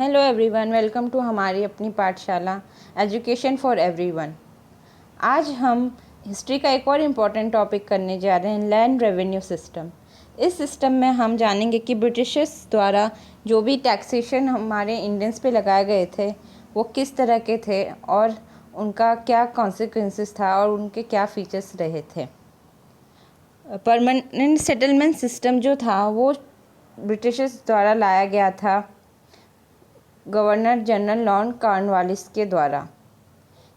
Hello everyone, welcome to हमारी अपनी पाठशाला एजुकेशन फॉर एवरीवन। आज हम हिस्ट्री का एक और इम्पॉर्टेंट टॉपिक करने जा रहे हैं, लैंड रेवेन्यू सिस्टम। इस सिस्टम में हम जानेंगे कि ब्रिटिशर्स द्वारा जो भी टैक्सेशन हमारे इंडियंस पे लगाए गए थे वो किस तरह के थे और उनका क्या कॉन्सिक्वेंसेस था और उनके क्या फीचर्स रहे थे। परमानेंट सेटलमेंट सिस्टम जो था वो ब्रिटिशर्स द्वारा लाया गया था गवर्नर जनरल लॉर्ड कॉर्नवालिस के द्वारा।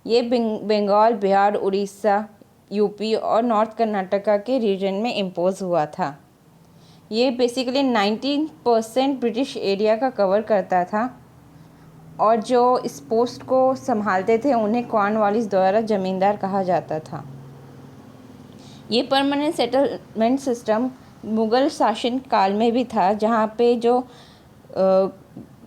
ये बंगाल, बिहार, उड़ीसा, यूपी और नॉर्थ कर्नाटका के रीजन में इम्पोज हुआ था। ये बेसिकली 19% ब्रिटिश एरिया का कवर करता था और जो इस पोस्ट को संभालते थे उन्हें कॉर्नवालिस द्वारा ज़मींदार कहा जाता था। ये परमानेंट सेटलमेंट सिस्टम मुग़ल शासन काल में भी था, जहाँ पे जो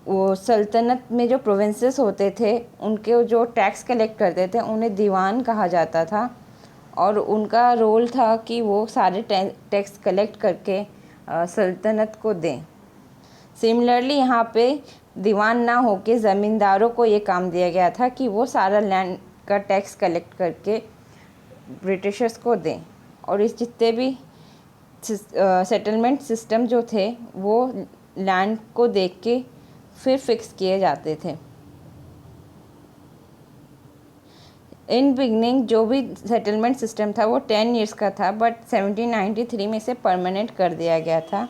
वो सल्तनत में जो प्रोविंसेस होते थे उनके जो टैक्स कलेक्ट करते थे उन्हें दीवान कहा जाता था और उनका रोल था कि वो सारे टैक्स कलेक्ट करके सल्तनत को दें। सिमिलरली यहाँ पे दीवान ना होके ज़मींदारों को ये काम दिया गया था कि वो सारा लैंड का टैक्स कलेक्ट करके ब्रिटिशर्स को दें और इस जितने भी सेटलमेंट सिस्टम जो थे वो लैंड को देख के फिर फिक्स किए जाते थे। इन बिगनिंग जो भी सेटलमेंट सिस्टम था वो 10 इयर्स का था, बट 1793 में इसे परमानेंट कर दिया गया था।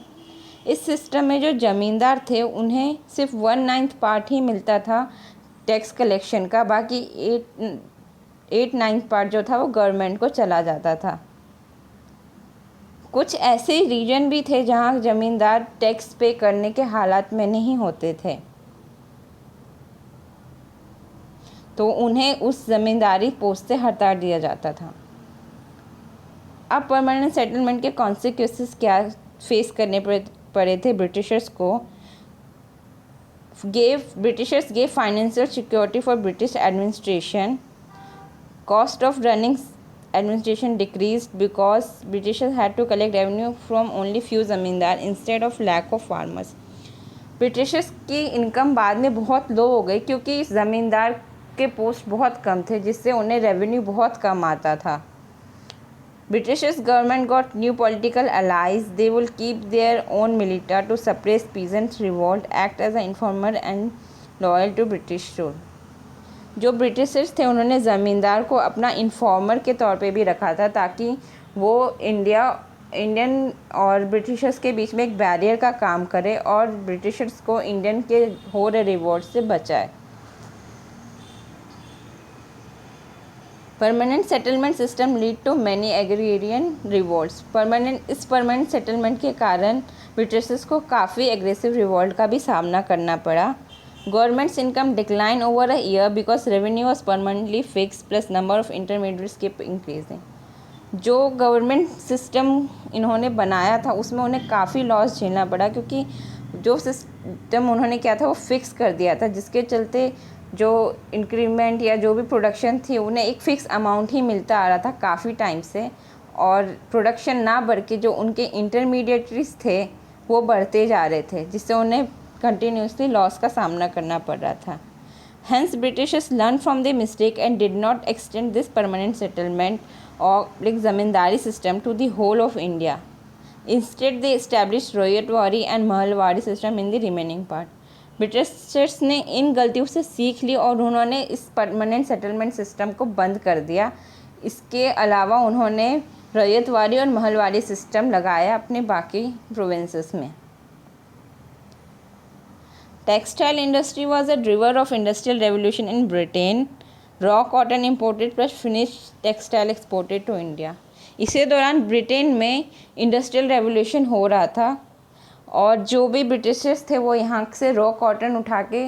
इस सिस्टम में जो ज़मींदार थे उन्हें सिर्फ 1/9 पार्ट ही मिलता था टैक्स कलेक्शन का, बाकी 8/9 पार्ट जो था वो गवर्नमेंट को चला जाता था। कुछ ऐसे रीजन भी थे जहां ज़मींदार टैक्स पे करने के हालात में नहीं होते थे, तो उन्हें उस ज़मींदारी पोस्ट से हटा दिया जाता था। अब परमानेंट सेटलमेंट के कॉन्सिक्वेंसेस क्या फेस करने पड़े थे ब्रिटिशर्स को। Britishers gave financial security for British administration. Cost of running administration decreased because Britishers had to collect revenue from only few ज़मींदार instead of lack of farmers। Britishers की income बाद में बहुत लो हो गई क्योंकि ज़मींदार के पोस्ट बहुत कम थे, जिससे उन्हें रेवेन्यू बहुत कम आता था। Britishers government got new political allies। They will keep their own militia to suppress peasants' revolt, act as an informer and loyal to British rule। जो ब्रिटिशर्स थे उन्होंने ज़मींदार को अपना इन्फॉर्मर के तौर पे भी रखा था ताकि वो इंडियन और ब्रिटिशर्स के बीच में एक बैरियर का काम करे और ब्रिटिशर्स को इंडियन के हो रहे रिवॉल्ट से बचाए। Permanent settlement system lead to many agrarian revolts. इस परमानेंट सेटलमेंट के कारण ब्रिटिशर्स को काफ़ी एग्रेसिव रिवॉल्ट का भी सामना करना पड़ा। Government's income declined over a year because revenue was permanently fixed plus number of intermediaries kept increasing। जो गवर्नमेंट सिस्टम इन्होंने बनाया था उसमें उन्हें काफ़ी लॉस झेलना पड़ा क्योंकि जो सिस्टम उन्होंने किया था वो फिक्स कर दिया था, जिसके चलते जो इंक्रीमेंट या जो भी प्रोडक्शन थी उन्हें एक फ़िक्स अमाउंट ही मिलता आ रहा था काफ़ी टाइम से, और प्रोडक्शन ना बढ़ के जो उनके इंटरमीडिएटरीज थे वो बढ़ते जा रहे थे, जिससे उन्हें कंटिन्यूसली लॉस का सामना करना पड़ रहा था। Hence Britishers learned from their mistake and did not extend this permanent settlement or zamindari system to the whole of India। Instead they established Royatwari and Mahalwari system in the remaining part। Britishers ने इन गलतियों से सीख ली और उन्होंने इस permanent settlement system को बंद कर दिया। इसके अलावा उन्होंने रैयतवारी और महलवारी सिस्टम लगाया अपने बाकी प्रोविंसेस में। Textile industry was a driver of industrial revolution in Britain। Raw cotton imported plus finished textile exported to India। इसी दौरान ब्रिटेन में इंडस्ट्रियल रेवोल्यूशन हो रहा था और जो भी ब्रिटिशर्स थे वो यहाँ से रॉ कॉटन उठा के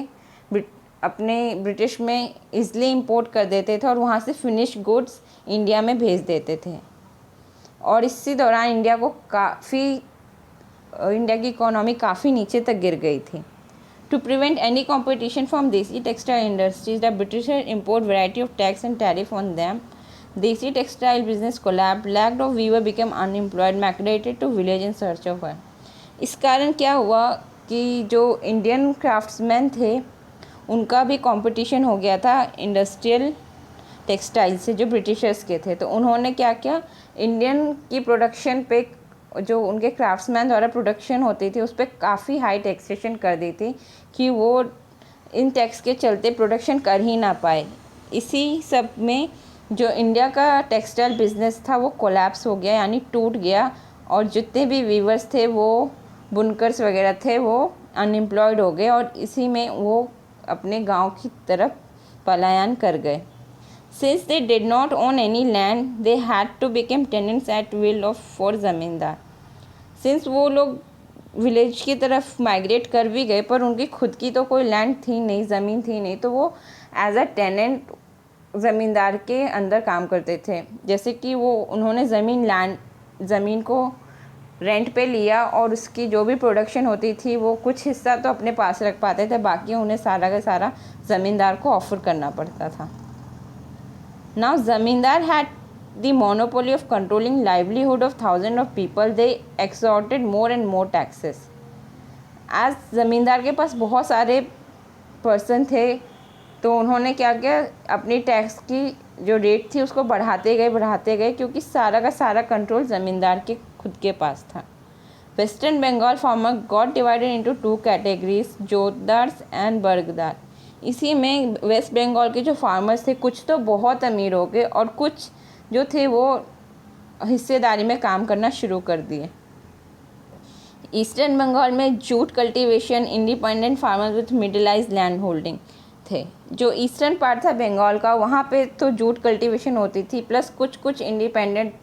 अपने ब्रिटिश में ईज़िली इंपोर्ट कर देते थे और वहाँ से फिनिश गुड्स इंडिया में भेज देते थे। और इसी दौरान इंडिया की इकोनॉमी काफ़ी नीचे तक गिर गई थी। To prevent any competition from Desi textile industries, the Britishers import variety of tax and tariff on them। Desi textile business collapsed, lack of weaver became unemployed, migrated to village in search of work। इस कारण क्या हुआ कि जो Indian craftsman थे उनका भी competition हो गया था इंडस्ट्रियल टेक्सटाइल से जो ब्रिटिशर्स के थे। तो उन्होंने क्या किया, इंडियन की प्रोडक्शन पे जो उनके क्राफ्ट्समैन द्वारा प्रोडक्शन होती थी उस पर काफ़ी हाई टैक्सेशन कर दी थी कि वो इन टैक्स के चलते प्रोडक्शन कर ही ना पाए। इसी सब में जो इंडिया का टेक्सटाइल बिजनेस था वो कोलैप्स हो गया, यानी टूट गया, और जितने भी वीवर्स थे वो बुनकर्स वगैरह थे वो अनएम्प्लॉयड हो गए और इसी में वो अपने गांव की तरफ पलायन कर गए। Since they did not own any land, they had to become tenants at will of for ज़मींदार। Since वो लोग विलेज की तरफ माइग्रेट कर भी गए पर उनकी खुद की तो कोई लैंड थी नहीं, ज़मीन थी नहीं, तो वो एज अ टेनेंट ज़मींदार के अंदर काम करते थे। जैसे कि वो उन्होंने ज़मीन को रेंट पे लिया और उसकी जो भी प्रोडक्शन होती थी वो कुछ हिस्सा तो अपने पास रख पाते थे, बाकी उन्हें सारा का सारा ज़मींदार को ऑफर करना पड़ता था। Now Zamindar had the monopoly of controlling livelihood of thousands of people. They extorted more and more taxes. आज ज़मींदार के पास बहुत सारे पर्सन थे तो उन्होंने क्या किया, अपनी टैक्स की जो रेट थी उसको बढ़ाते गए क्योंकि सारा का सारा कंट्रोल ज़मींदार के खुद के पास था। Western Bengal farmer got divided into 2 categories, jotedars and bargadar. इसी में वेस्ट बंगाल के जो फार्मर्स थे कुछ तो बहुत अमीर हो गए और कुछ जो थे वो हिस्सेदारी में काम करना शुरू कर दिए। ईस्टर्न बंगाल में jute cultivation, independent farmers with middle size land holding थे। जो ईस्टर्न पार्ट था बंगाल का वहाँ पे तो जूट कल्टीवेशन होती थी, प्लस कुछ इंडिपेंडेंट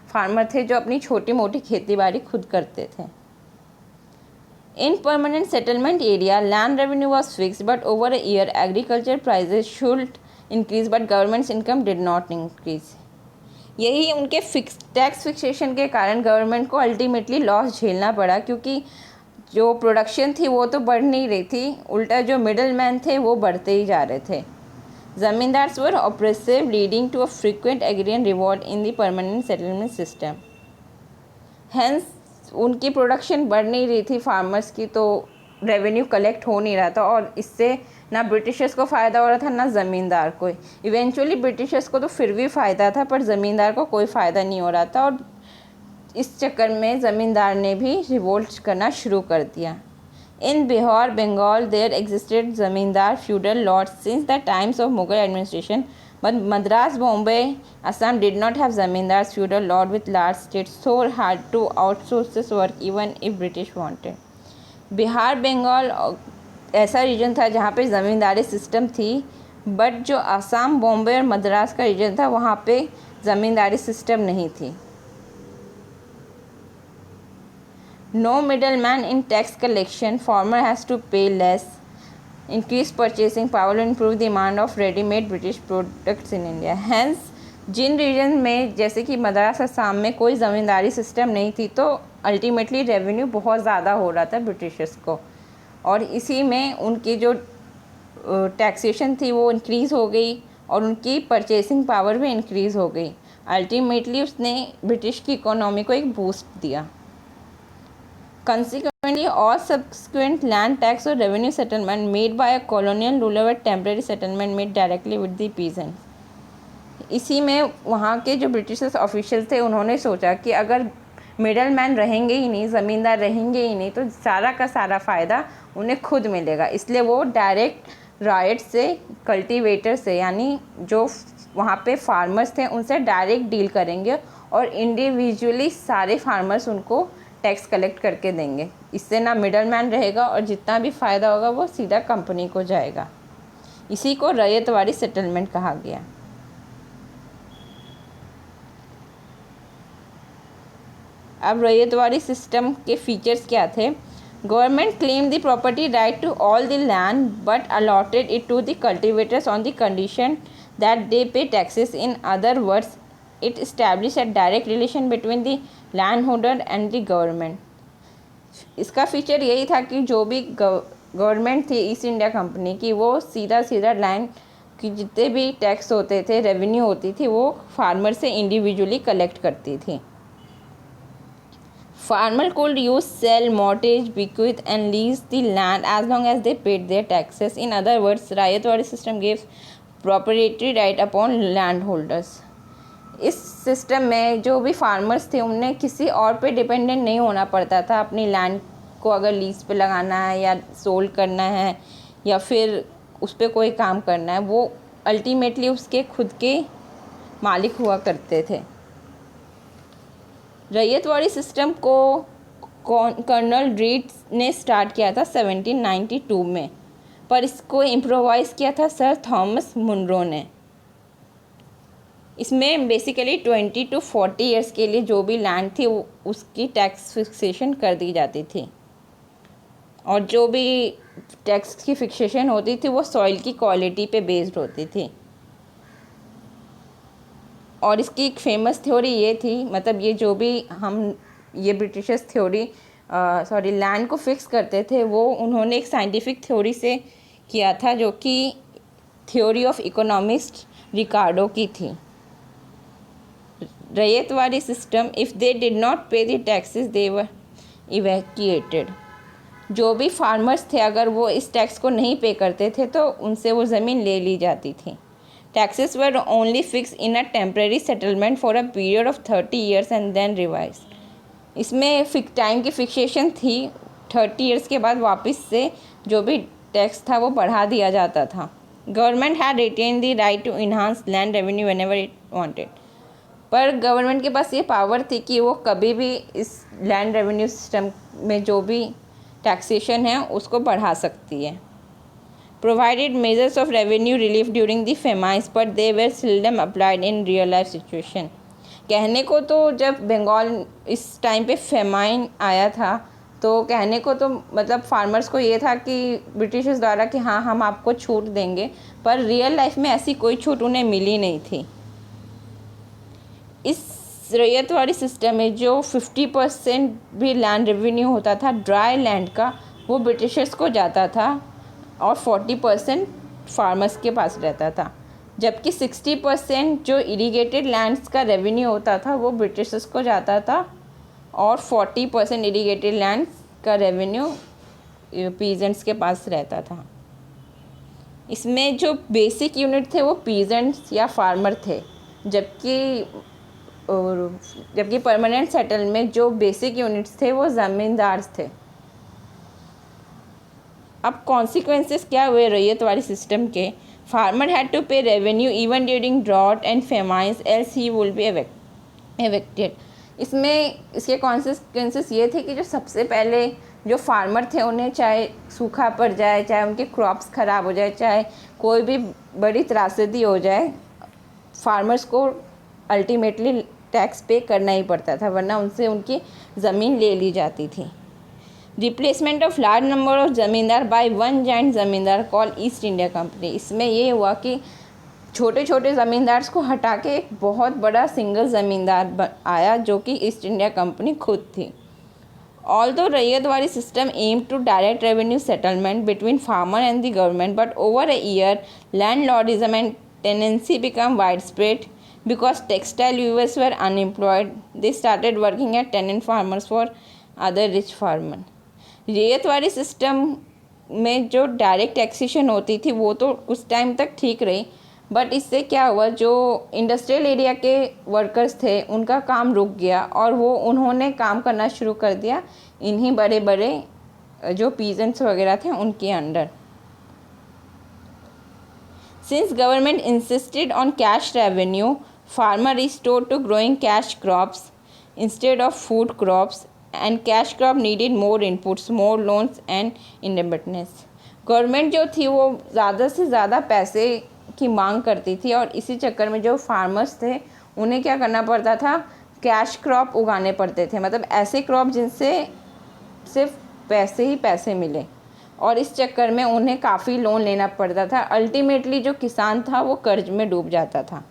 फार्मर थे जो अपनी छोटी मोटी खेती बाड़ी खुद करते थे। In permanent settlement area, land revenue was fixed, but over a year, agriculture prices should increase, but government's income did not increase. यही उनके टैक्स फिक्सेशन के कारण गवर्नमेंट को अल्टीमेटली लॉस झेलना पड़ा क्योंकि जो प्रोडक्शन थी वो तो बढ़ नहीं रही थी, उल्टा जो मिडल मैन थे वो बढ़ते ही जा रहे थे। Zamindars were oppressive, leading to a frequent agrarian revolt in the permanent settlement system. Hence उनकी प्रोडक्शन बढ़ नहीं रही थी फार्मर्स की, तो रेवेन्यू कलेक्ट हो नहीं रहा था और इससे ना ब्रिटिशर्स को फ़ायदा हो रहा था ना ज़मींदार को। इवेंचुअली ब्रिटिशर्स को तो फिर भी फ़ायदा था पर ज़मींदार को कोई फ़ायदा नहीं हो रहा था और इस चक्कर में ज़मींदार ने भी रिवोल्ट करना शुरू कर दिया। इन बिहार बंगाल देयर एग्जिस्टेड ज़मींदार feudal lords since the times of Mughal administration, but Madras, Bombay, Assam did not have zamindars feudal lord with large states, so hard to outsource this work even if British wanted. Bihar Bengal ऐसा region था जहाँ पे ज़मींदारी system थी, but जो असम, बॉम्बे और मद्रास का reason था वहाँ पे ज़मींदारी सिस्टम नहीं थी। No middleman in tax collection, farmer has to pay less. Increased purchasing power will improve the demand of ready-made British products in India. Hence, जिन रीजन में जैसे कि मद्रास असम में कोई ज़मींदारी सिस्टम नहीं थी तो अल्टीमेटली रेवेन्यू बहुत ज़्यादा हो रहा था ब्रिटिशर्स को और इसी में उनकी जो टैक्सेशन थी वो इंक्रीज़ हो गई और उनकी परचेसिंग पावर भी इंक्रीज़ हो गई। अल्टीमेटली उसने ब्रिटिश की इकोनॉमी को एक बूस्ट दिया। Consequently, all subsequent land tax or revenue settlement made by a colonial ruler were temporary settlement made directly with the peasants. इसी में वहाँ के जो ब्रिटिश ऑफिशियल थे उन्होंने सोचा कि अगर मिडल मैन रहेंगे ही नहीं, ज़मींदार रहेंगे ही नहीं, तो सारा का सारा फ़ायदा उन्हें खुद मिलेगा। इसलिए वो डायरेक्ट राइट से, कल्टीवेटर से, यानी जो वहाँ पे फार्मर्स थे उनसे डायरेक्ट डील करेंगे और इंडिविजुअली सारे फार्मर्स उनको टैक्स कलेक्ट करके देंगे। इससे ना मिडल मैन रहेगा और जितना भी फ़ायदा होगा वो सीधा कंपनी को जाएगा। इसी को रैयतवाड़ी सेटलमेंट कहा गया। अब रैयतवाड़ी सिस्टम के फीचर्स क्या थे? Government claim the property right to all the land but allotted it to the cultivators on the condition that they pay taxes. In other words, it established a direct relation between the landholder and the government. इसका feature यही था कि जो भी government थी east India company की वो सीधा लैंड की जितने भी टैक्स होते थे, रेवेन्यू होती थी, वो फार्मर से इंडिविजुअली कलेक्ट करती थी। Farmer could use sell, mortgage, bequeath and lease the land as long as they paid their taxes. In other words, Ryotwari system gives proprietary right upon landholders. इस system में जो भी फार्मर्स थे उन्हें किसी और पे डिपेंडेंट नहीं होना पड़ता था। अपनी लैंड को अगर लीज पे लगाना है या सोल्ड करना है या फिर उस पर कोई काम करना है, वो अल्टीमेटली उसके खुद के मालिक हुआ करते थे। रैयतवाड़ी सिस्टम को कर्नल रीड ने स्टार्ट किया था 1792 में, पर इसको इम्प्रोवाइज़ किया था सर थॉमस मुनरो ने। इसमें बेसिकली 20 to 40 ईयर्स के लिए जो भी लैंड थी उसकी टैक्स फिक्सेशन कर दी जाती थी, और जो भी टैक्स की फिक्सेशन होती थी वो सॉइल की क्वालिटी पे बेस्ड होती थी। और इसकी एक फेमस थ्योरी ये थी, मतलब ये जो भी ये ब्रिटिशर्स थ्योरी लैंड को फिक्स करते थे वो उन्होंने एक साइंटिफिक थ्योरी से किया था, जो कि थ्योरी ऑफ इकोनॉमिस्ट रिकार्डो की थी। Ryotwari system, if they did not pay the taxes they were evacuated. जो भी फार्मर्स थे अगर वो इस टैक्स को नहीं पे करते थे तो उनसे वो ज़मीन ले ली जाती थी। Taxes were only fixed in a temporary settlement for a period of 30 years and then revised. इसमें टाइम की फिक्सेशन थी, 30 ईयर्स के बाद वापस से जो भी टैक्स था वो बढ़ा दिया जाता था। Government had retain the right to enhance land revenue whenever it wanted. पर गवर्नमेंट के पास ये पावर थी कि वो कभी भी इस लैंड रेवेन्यू सिस्टम में जो भी टैक्सेशन है उसको बढ़ा सकती है। Provided measures of revenue relief during the famines, but they were seldom applied in real life situation. कहने को तो जब बंगाल इस टाइम पे फेमाइन आया था तो कहने को तो मतलब फार्मर्स को ये था कि ब्रिटिशर्स द्वारा कि हाँ हम आपको छूट देंगे, पर रियल लाइफ में ऐसी कोई छूट उन्हें मिली नहीं थी। इस रैयतवाड़ी सिस्टम में जो 50% भी लैंड रेवेन्यू होता था ड्राई लैंड का, वो ब्रिटिशर्स को जाता था और 40% फार्मर्स के पास रहता था, जबकि 60% जो इरीगेटेड लैंड्स का रेवेन्यू होता था वो ब्रिटिशर्स को जाता था और 40% इरीगेटेड लैंड्स का रेवेन्यू पीजेंट्स के पास रहता था। इसमें जो बेसिक यूनिट थे वो पीजेंट्स या फार्मर थे, जबकि परमानेंट सेटल में जो बेसिक यूनिट्स थे वो ज़मींदार थे। अब कॉन्सिक्वेंसेस क्या हुए रैयतवाड़ी सिस्टम के? Farmer had to pay revenue even during drought and famines else he will be evicted. इसमें इसके कॉन्सिक्वेंसेस ये थे कि जो सबसे पहले जो फार्मर थे उन्हें चाहे सूखा पड़ जाए, चाहे उनके क्रॉप्स ख़राब हो जाए, चाहे कोई भी बड़ी त्रासदी हो जाए, फार्मर्स को अल्टीमेटली टैक्स पे करना ही पड़ता था, वरना उनसे उनकी ज़मीन ले ली जाती थी। Replacement of large number of ज़मींदार बाय वन जॉइंट ज़मींदार कॉल ईस्ट इंडिया कंपनी। इसमें ये हुआ कि छोटे छोटे ज़मींदार को हटा के एक बहुत बड़ा सिंगल ज़मींदार आया जो कि ईस्ट इंडिया कंपनी खुद थी। Although Ryotwari system aim to direct revenue settlement between farmer and the government, but over a year landlordism and tenancy become wide spread because textile weavers were unemployed. They started working as tenant farmers for other rich farmer. Ryotwari system में जो direct taxation होती थी वो तो कुछ time तक ठीक रही, बट इससे क्या हुआ, जो इंडस्ट्रियल एरिया के वर्कर्स थे उनका काम रुक गया और वो उन्होंने काम करना शुरू कर दिया इन्हीं बड़े बड़े जो पीजेंट्स वगैरह थे उनके under. Since government insisted on cash revenue, farmer restored to growing cash crops instead of food crops, and cash crop needed more inputs, more loans and indebtedness. Government जो थी वो ज़्यादा से ज़्यादा पैसे की मांग करती थी और इसी चक्कर में जो फार्मर्स थे उन्हें क्या करना पड़ता था, कैश क्रॉप उगाने पड़ते थे, मतलब ऐसे क्रॉप जिनसे सिर्फ पैसे ही पैसे मिले, और इस चक्कर में उन्हें काफ़ी लोन लेना पड़ता था। अल्टीमेटली जो किसान था वो कर्ज में डूब जाता था।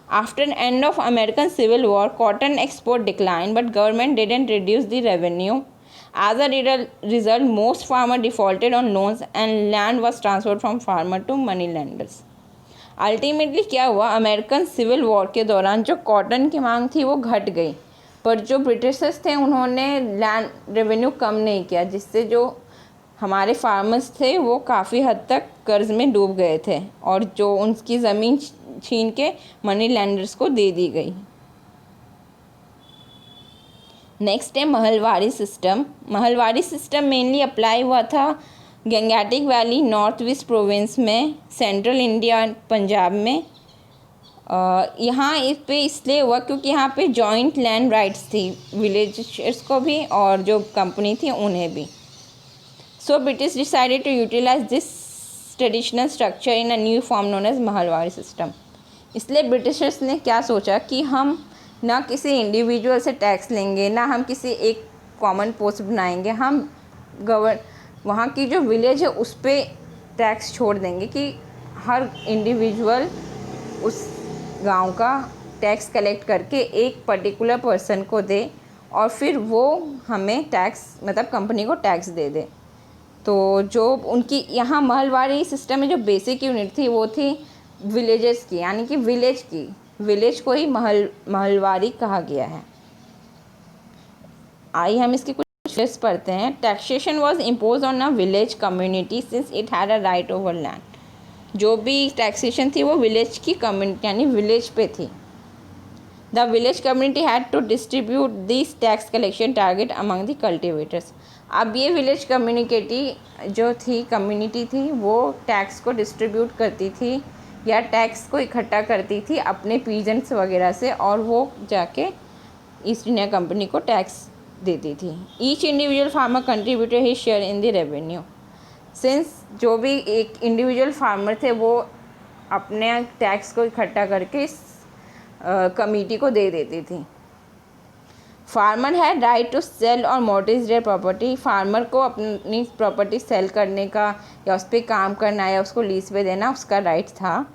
After end of American civil war cotton export decline, but government didn't reduce the revenue. As a result most farmer defaulted on loans and land was transferred from farmer to money lenders. Ultimately क्या हुआ, American civil war के दौरान जो cotton की मांग थी वो घट गई पर जो ब्रिटिशर्स थे उन्होंने लैंड रेवेन्यू कम नहीं किया, जिससे जो हमारे फार्मर्स थे वो काफ़ी हद तक कर्ज में डूब गए थे और जो उनकी ज़मीन छीन के मनी लैंडर्स को दे दी गई। नेक्स्ट है Mahalwari system. Mahalwari system mainly apply हुआ था Gangetic valley north west province में, सेंट्रल इंडिया, पंजाब में। यहाँ इस पे इसलिए हुआ क्योंकि यहाँ पे जॉइंट लैंड राइट्स थी, विलेजर्स को भी और जो कंपनी थी उन्हें भी। So British decided to utilize this traditional structure in a new form known as Mahalwari system. इसलिए ब्रिटिशर्स ने क्या सोचा कि हम ना किसी इंडिविजुअल से टैक्स लेंगे, ना हम किसी एक कॉमन पोस्ट बनाएंगे, हम वहाँ की जो विलेज है उस पर टैक्स छोड़ देंगे कि हर इंडिविजुअल उस गांव का टैक्स कलेक्ट करके एक पर्टिकुलर पर्सन को दे और फिर वो हमें टैक्स मतलब कंपनी को टैक्स दे दे। तो जो उनकी यहाँ महलवारी सिस्टम में जो बेसिक यूनिट थी वो थी विलेजेस की, यानी कि विलेज को ही महलवारी कहा गया है। आइए हम इसकी कुछ लिस्ट पढ़ते हैं। Taxation was impose on a village community since it had a right over land. जो भी टैक्सेशन थी वो विलेज की कम्युनिटी यानी विलेज पे थी। The village community had to distribute this tax collection target among the cultivators. अब ये विलेज कम्युनिटी थी वो टैक्स को डिस्ट्रीब्यूट करती थी या टैक्स को इकट्ठा करती थी अपने पीजेंट्स वगैरह से और वो जाके ईस्ट इंडिया कंपनी को टैक्स देती थी। Each individual farmer contributed his share in the revenue. Since जो भी एक इंडिविजुअल फार्मर थे वो अपने टैक्स को इकट्ठा करके इस कमेटी को दे देती थी। फार्मर है राइट टू सेल और मॉर्गेज देयर प्रॉपर्टी। फार्मर को अपनी प्रॉपर्टी सेल करने का या उस पर काम करना या उसको लीज पे देना उसका राइट था।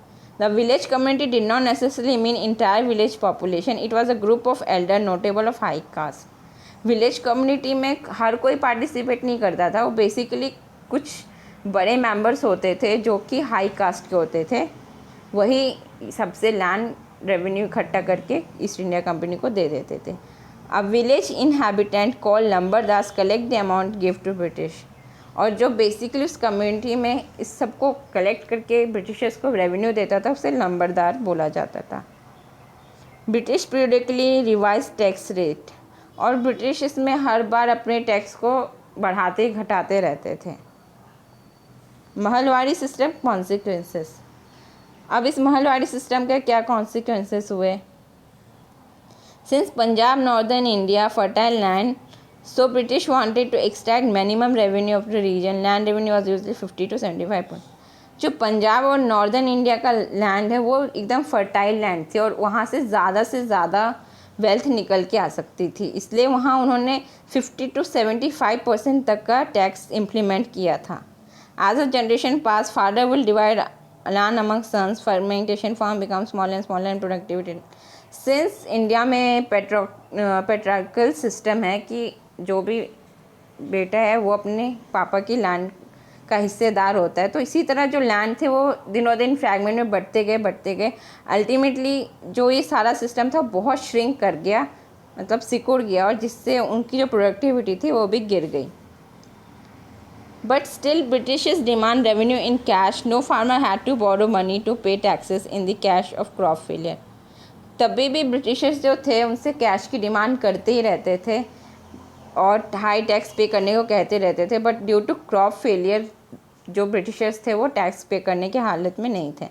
The village community did not necessarily mean entire village population, it was a group of Elder notable of high cast. Village community में हर कोई पार्टिसिपेट नहीं करता था, वो बेसिकली कुछ बड़े मेंबर्स होते थे जो कि हाई कास्ट के होते थे, वही सबसे लैंड रेवेन्यू इकट्ठा करके ईस्ट इंडिया कंपनी को दे देते थे। अब village inhabitant call numberdars collect the amount give to British. और जो बेसिकली उस कम्युनिटी में इस सबको कलेक्ट करके ब्रिटिशर्स को रेवेन्यू देता था उसे नंबरदार बोला जाता था। British periodically revise tax rate. और ब्रिटिश इसमें हर बार अपने टैक्स को बढ़ाते घटाते रहते थे। Mahalwari system consequences. अब इस महलवारी सिस्टम के क्या कॉन्सिक्वेंसेस हुए। Since Punjab northern India fertile land, so British wanted to extract minimum revenue of the region. Land revenue was usually 50 to 75%। जो पंजाब और नॉर्दर्न इंडिया का लैंड है वो एकदम फर्टाइल लैंड थी और वहाँ से ज़्यादा वेल्थ निकल के आ सकती थी, इसलिए वहाँ उन्होंने 50 to 75% तक का टैक्स इम्प्लीमेंट किया था। As a generation pass, father will divide land among sons. Fermentation farm becomes smaller and smaller and productivity. Since India में पेट्रियार्कल सिस्टम है कि जो भी बेटा है वो अपने पापा की लैंड का हिस्सेदार होता है, तो इसी तरह जो लैंड थे वो दिनों दिन फ्रैगमेंट में बढ़ते गए। अल्टीमेटली जो ये सारा सिस्टम था बहुत श्रिंक कर गया, मतलब सिकुड़ गया, और जिससे उनकी जो प्रोडक्टिविटी थी वो भी गिर गई। But still Britishers demand revenue in cash. No farmer had to borrow money to pay taxes in the cash of crop failure. तभी भी ब्रिटिशर्स जो थे उनसे कैश की डिमांड करते ही रहते थे और हाई टैक्स पे करने को कहते रहते थे, but due to crop failure जो ब्रिटिशर्स थे वो टैक्स पे करने की हालत में नहीं थे।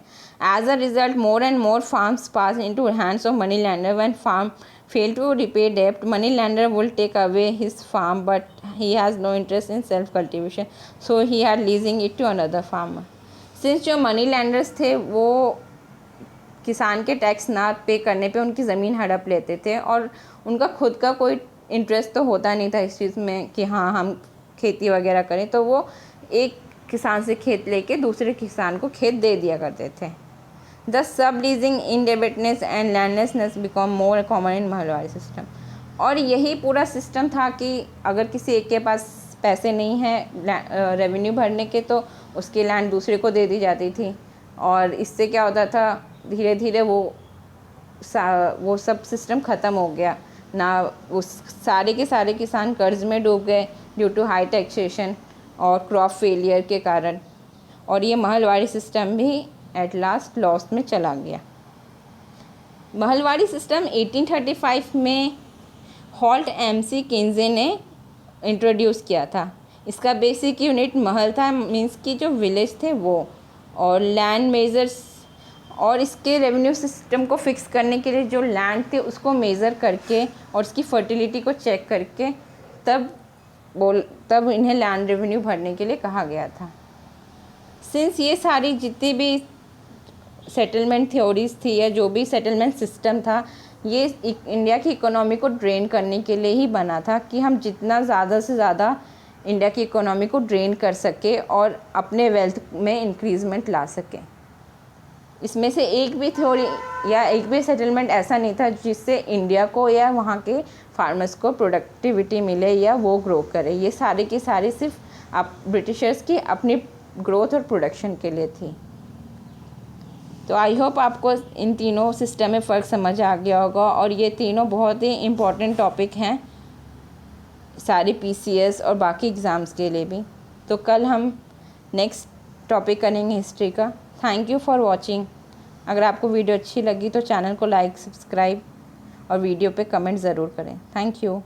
As a result more and more farms pass into hands of money lender. When farm fail to repay debt, money lender will take away his farm, but he has no interest in self cultivation, so he had leasing it to another farmer. Since जो money landers थे वो किसान के tax ना पे करने पे उनकी ज़मीन हड़प लेते थे और उनका खुद का कोई इंटरेस्ट तो होता नहीं था इस चीज़ में कि हाँ हम खेती वगैरह करें, तो वो एक किसान से खेत लेके दूसरे किसान को खेत दे दिया करते थे। The subleasing, indebtedness and landlessness become more common in Mahalwari system. और यही पूरा सिस्टम था कि अगर किसी एक के पास पैसे नहीं हैं रेवेन्यू भरने के तो उसकी लैंड दूसरे को दे दी जाती थी, और इससे क्या होता था धीरे धीरे वो सब सिस्टम ख़त्म हो गया। ना उस सारे के सारे किसान कर्ज में डूब गए ड्यू टू हाई टैक्सेशन और क्रॉप फेलियर के कारण, और ये महलवाड़ी सिस्टम भी एट लास्ट लॉस में चला गया। महलवाड़ी सिस्टम 1835 में हॉल्ट एमसी किन्जे ने इंट्रोड्यूस किया था। इसका बेसिक यूनिट महल था, मीन्स कि जो विलेज थे वो, और लैंड मेजर्स, और इसके रेवेन्यू सिस्टम को फिक्स करने के लिए जो लैंड थे उसको मेज़र करके और उसकी फर्टिलिटी को चेक करके तब इन्हें लैंड रेवेन्यू भरने के लिए कहा गया था। सिंस ये सारी जितनी भी सेटलमेंट थ्योरीज थी या जो भी सेटलमेंट सिस्टम था, ये इंडिया की इकोनॉमी को ड्रेन करने के लिए ही बना था कि हम जितना ज़्यादा से ज़्यादा इंडिया की इकोनॉमी को ड्रेन कर सके और अपने वेल्थ में इंक्रीजमेंट ला सकें। इसमें से एक भी थ्योरी या एक भी सेटलमेंट ऐसा नहीं था जिससे इंडिया को या वहाँ के फार्मर्स को प्रोडक्टिविटी मिले या वो ग्रो करे। ये सारे के सारे सिर्फ ब्रिटिशर्स की अपनी ग्रोथ और प्रोडक्शन के लिए थी। तो आई होप आपको इन तीनों सिस्टम में फ़र्क समझ आ गया होगा, और ये तीनों बहुत ही इम्पॉर्टेंट टॉपिक हैं सारी पीसीएस और बाकी एग्ज़ाम्स के लिए भी। तो कल हम नेक्स्ट टॉपिक करेंगे हिस्ट्री का। Thank you for watching. अगर आपको वीडियो अच्छी लगी तो चैनल को लाइक, सब्सक्राइब और वीडियो पे कमेंट ज़रूर करें। Thank you.